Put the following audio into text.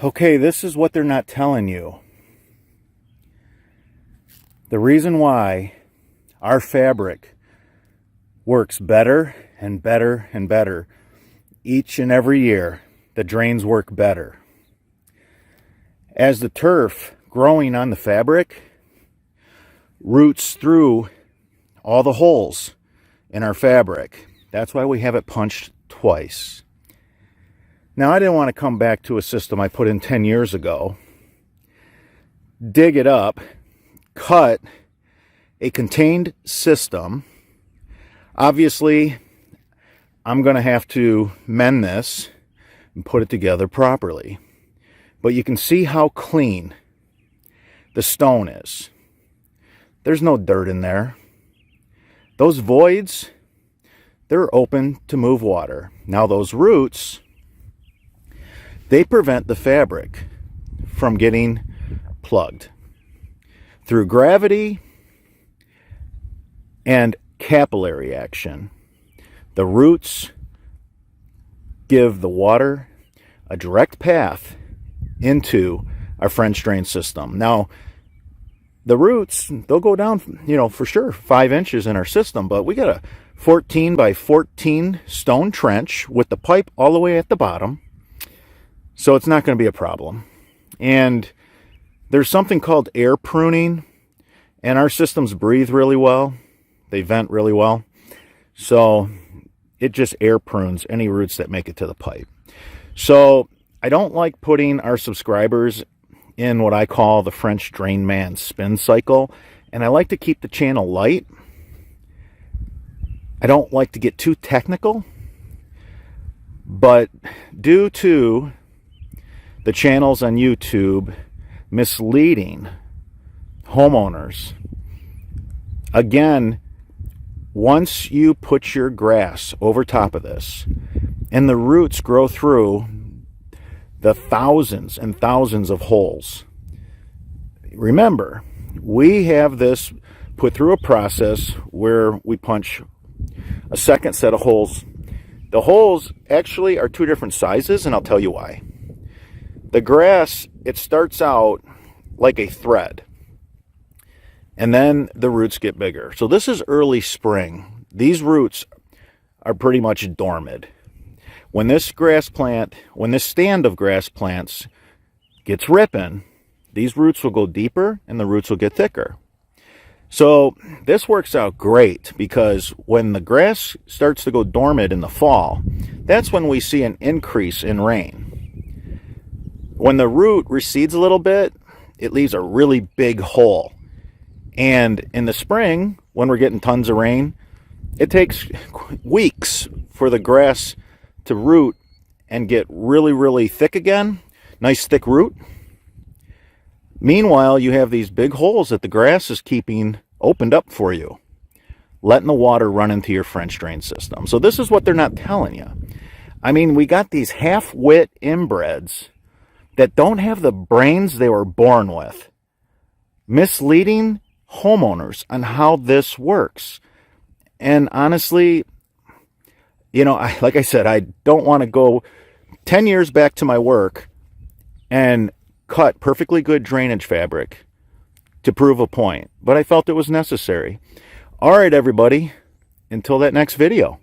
Okay, this is what they're not telling you. The reason why our fabric works better and better and better each and every year, the drains work better. As the turf growing on the fabric roots through all the holes in our fabric. That's why we have it punched twice. Now, I didn't want to come back to a system I put in 10 years ago, dig it up, cut a contained system. Obviously, I'm going to have to mend this and put it together properly. But you can see how clean the stone is. There's no dirt in there. Those voids, they're open to move water. Now those roots, they prevent the fabric from getting plugged. Through gravity and capillary action, the roots give the water a direct path into our French drain system. Now, the roots, they'll go down, for sure 5 inches in our system, but we got a 14 by 14 stone trench with the pipe all the way at the bottom. So it's not going to be a problem. And there's something called air pruning, and our systems breathe really well. They vent really well. So it just air prunes any roots that make it to the pipe. So I don't like putting our subscribers in what I call the French drain man spin cycle. And I like to keep the channel light. I don't like to get too technical. But due to the channels on YouTube misleading homeowners, again, once you put your grass over top of this and the roots grow through the thousands and thousands of holes, remember, we have this put through a process where we punch a second set of holes. The holes actually are 2 different sizes, and I'll tell you why. The grass, it starts out like a thread, and then the roots get bigger. So this is early spring. These roots are pretty much dormant. When this stand of grass plants gets ripping, these roots will go deeper and the roots will get thicker. So this works out great because when the grass starts to go dormant in the fall, that's when we see an increase in rain. When the root recedes a little bit, it leaves a really big hole. And in the spring, when we're getting tons of rain, it takes weeks for the grass to root and get really, really thick again. Nice thick root. Meanwhile, you have these big holes that the grass is keeping opened up for you, letting the water run into your French drain system. So this is what they're not telling you. I mean, we got these half-wit inbreds that don't have the brains they were born with, misleading homeowners on how this works. And honestly, like I said, I don't want to go 10 years back to my work and cut perfectly good drainage fabric to prove a point. But I felt it was necessary. All right, everybody. Until that next video.